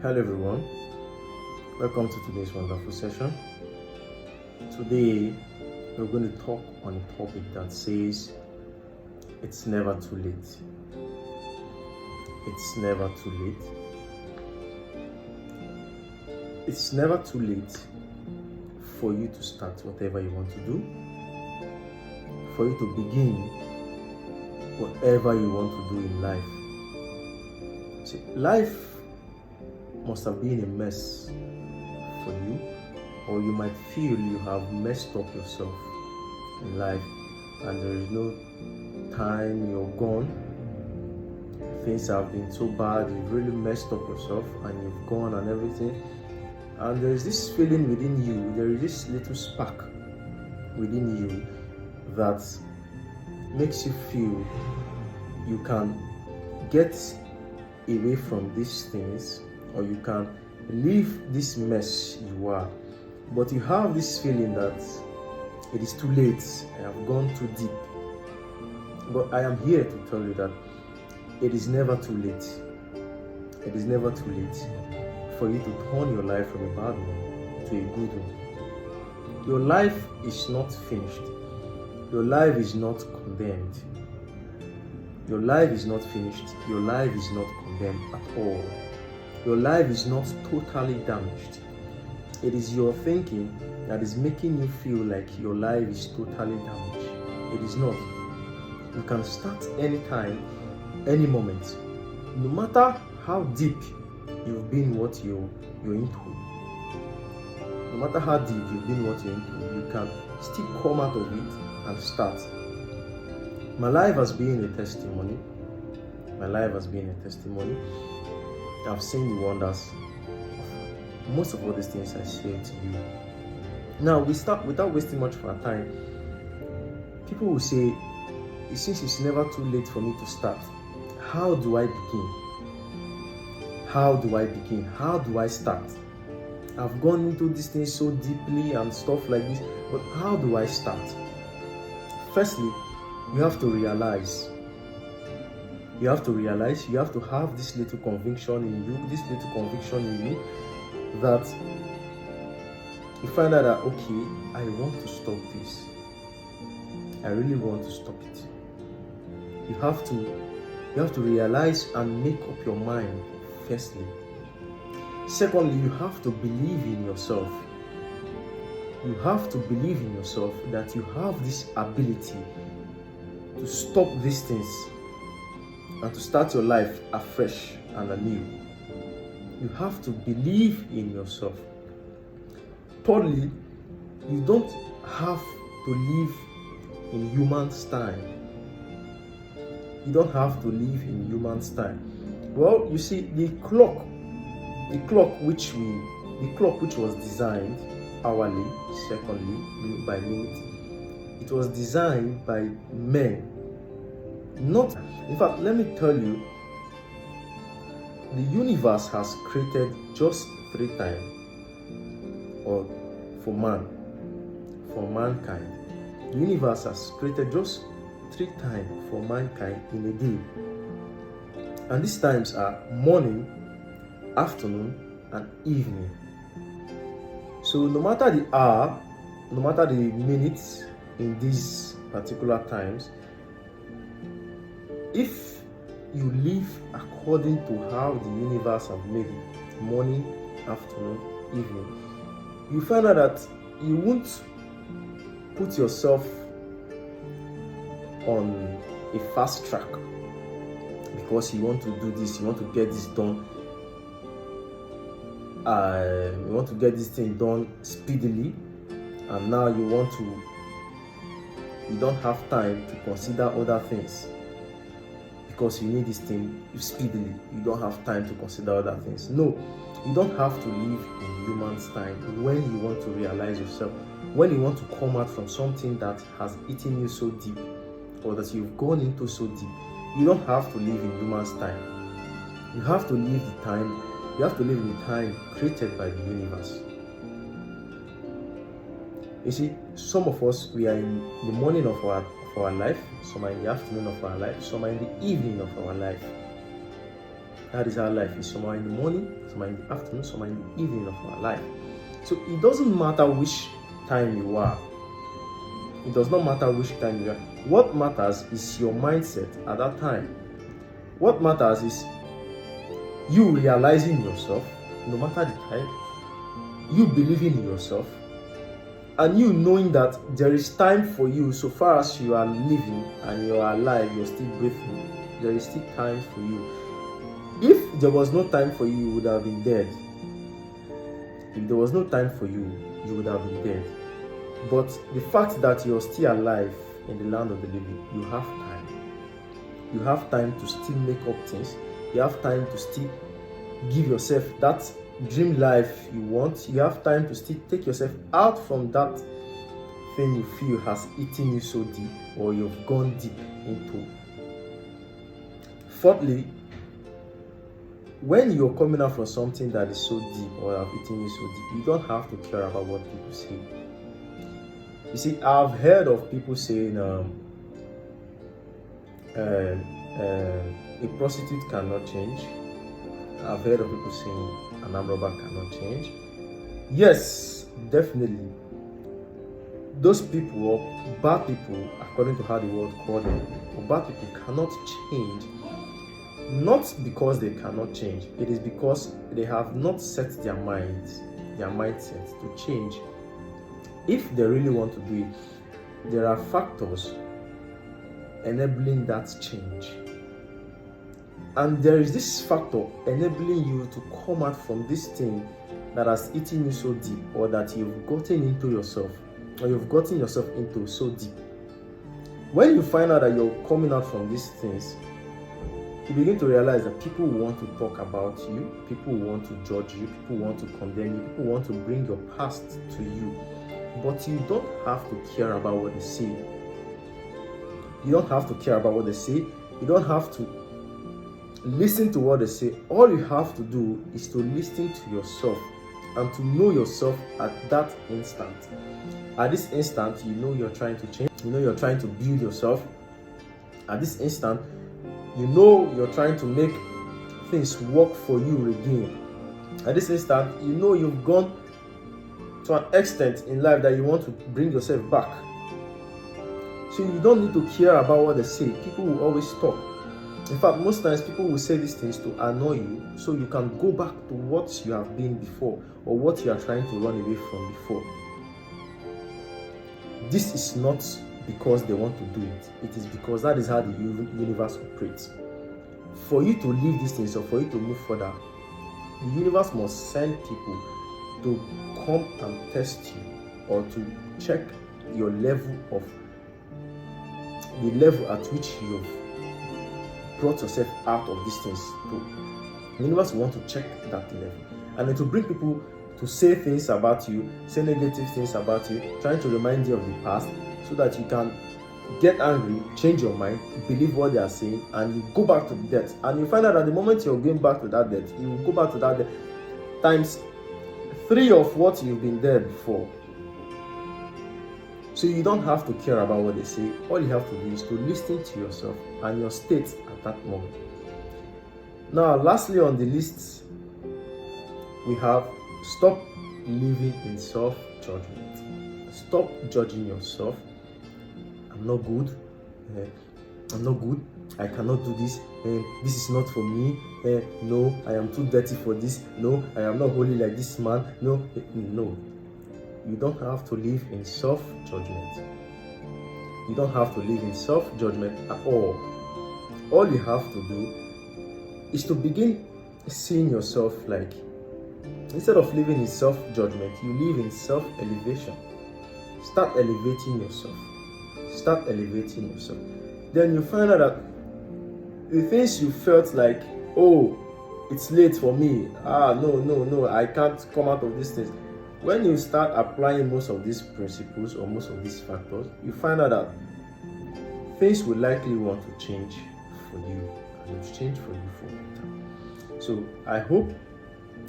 Hello everyone, welcome to today's wonderful session. Today we're going to talk on a topic that says it's never too late. It's never too late. It's never too late for you to start whatever you want to do, for you to begin whatever you want to do in life. See, life must have been a mess for you, or you might feel you have messed up yourself in life and there is no time, you're gone. Things have been so bad, you've really messed up yourself and you've gone and everything. And there is this feeling within you, there is this little spark within you that makes you feel you can get away from these things, or you can leave this mess you are. But you have this feeling that it is too late, I have gone too deep. But I am here to tell you that it is never too late. It is never too late for you to turn your life from a bad one to a good one. Your life is not finished. Your life is not condemned. Your life is not finished. Your life is not condemned at all. Your life is not totally damaged. It is your thinking that is making you feel like your life is totally damaged. It is not. You can start anytime, any moment. No matter how deep you've been what you're into. No matter how deep you've been what you're into, you can still come out of it and start. My life has been a testimony. My life has been a testimony. I've seen the wonders of most of all these things I share to you. Now, we start without wasting much of our time. People will say, since it's never too late for me to start, how do I begin? How do I begin? How do I start? I've gone into these things so deeply and stuff like this, but how do I start? Firstly, you have to realize, you have to have this little conviction in you, that you find out that, okay, I want to stop this. I really want to stop it. You have to realize and make up your mind, firstly. Secondly, you have to believe in yourself. You have to believe in yourself that you have this ability to stop these things and to start your life afresh and anew. You have to believe in yourself. Thirdly, you don't have to live in human style. You don't have to live in human style. Well, you see, the clock which was designed hourly, secondly, by minute, it was designed by men. Not, in fact, let me tell you, the universe has created just 3 times, or for mankind. The universe has created just 3 times for mankind in a day. And these times are morning, afternoon, and evening. So no matter the hour, no matter the minutes in these particular times, if you live according to how the universe has made it, morning, afternoon, evening, you find out that you won't put yourself on a fast track because you want to do this, you want to get this done, you want to get this thing done speedily, and now you don't have time to consider other things because you need this thing speedily. You don't have time to consider other things. No, you don't have to live in human style when you want to realize yourself, when you want to come out from something that has eaten you so deep, or that you've gone into so deep. You don't have to live in human style. You have to live in the time created by the universe. You see, some of us, we are in the morning of our life, some are in the afternoon of our life, some are in the evening of our life. That is how life is. Some are in the morning, some are in the afternoon, some are in the evening of our life. So it doesn't matter which time you are. It does not matter which time you are. What matters is your mindset at that time. What matters is you realizing yourself, no matter the time, you believing in yourself, and you knowing that there is time for you. So far as you are living and you are alive, you're still breathing, there is still time for you. If there was no time for you, you would have been dead. If there was no time for you, you would have been dead. But the fact that you're still alive in the land of the living, you have time. You have time to still make up things. You have time to still give yourself that dream life you want. You have time to still take yourself out from that thing you feel has eaten you so deep, or you've gone deep into. Fourthly, when you're coming out from something that is so deep or have eaten you so deep, you don't have to care about what people say. You see, I've heard of people saying a prostitute cannot change. I've heard of people saying an armed robber cannot change. Yes, definitely. Those people, or bad people, according to how the world calls them, or bad people cannot change. Not because they cannot change, it is because they have not set their minds, their mindset to change. If they really want to do it, there are factors enabling that change. And there is this factor enabling you to come out from this thing that has eaten you so deep, or that you've gotten into yourself, or you've gotten yourself into so deep. When you find out that you're coming out from these things, you begin to realize that people want to talk about you, people want to judge you, people want to condemn you, people want to bring your past to you. But you don't have to care about what they say. You don't have to care about what they say. You don't have to listen to what they say. All you have to do is to listen to yourself and to know yourself at that instant. At this instant, you know you're trying to change. You know you're trying to build yourself. At this instant, you know you're trying to make things work for you again. At this instant, you know you've gone to an extent in life that you want to bring yourself back. So you don't need to care about what they say. People will always talk. In fact, most times people will say these things to annoy you, so you can go back to what you have been before, or what you are trying to run away from before. This is not because they want to do it. It is because that is how the universe operates. For you to leave these things, or for you to move further, the universe must send people to come and test you, or to check your level of the level at which you've brought yourself out of these things. The universe wants to check that level, and then to bring people to say things about you, say negative things about you, trying to remind you of the past, so that you can get angry, change your mind, believe what they are saying, and you go back to the debt. And you find out that the moment you're going back to that debt, you will go back to that debt times 3 of what you've been there before. So you don't have to care about what they say. All you have to do is to listen to yourself and your state at that moment. Now, lastly on the list, we have stop living in self-judgment. Stop judging yourself. I'm not good. I'm not good. I cannot do this. This is not for me. No, I am too dirty for this. No, I am not holy like this man. No. You don't have to live in self-judgment. You don't have to live in self-judgment at all. All you have to do is to begin seeing yourself like, instead of living in self-judgment, you live in self-elevation. Start elevating yourself. Start elevating yourself. Then you find out that the things you felt like, oh, it's late for me. No, I can't come out of these things. When you start applying most of these principles or most of these factors, you find out that things will likely want to change for you, and it will change for you for a time. So I hope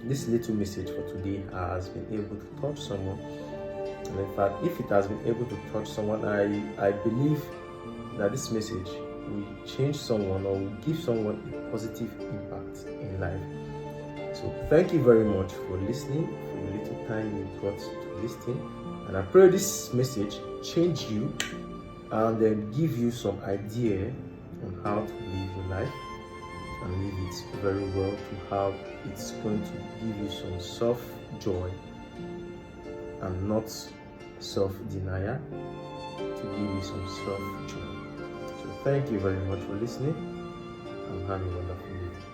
this little message for today has been able to touch someone. And in fact, if it has been able to touch someone, I believe that this message will change someone, or will give someone a positive impact in in life. So thank you very much for listening, for the little time you got to listen. And I pray this message change you and then give you some idea on how to live your life and live it very well, to how it's going to give you some self-joy and not self-denial, to give you some self-joy. So thank you very much for listening and have a wonderful day.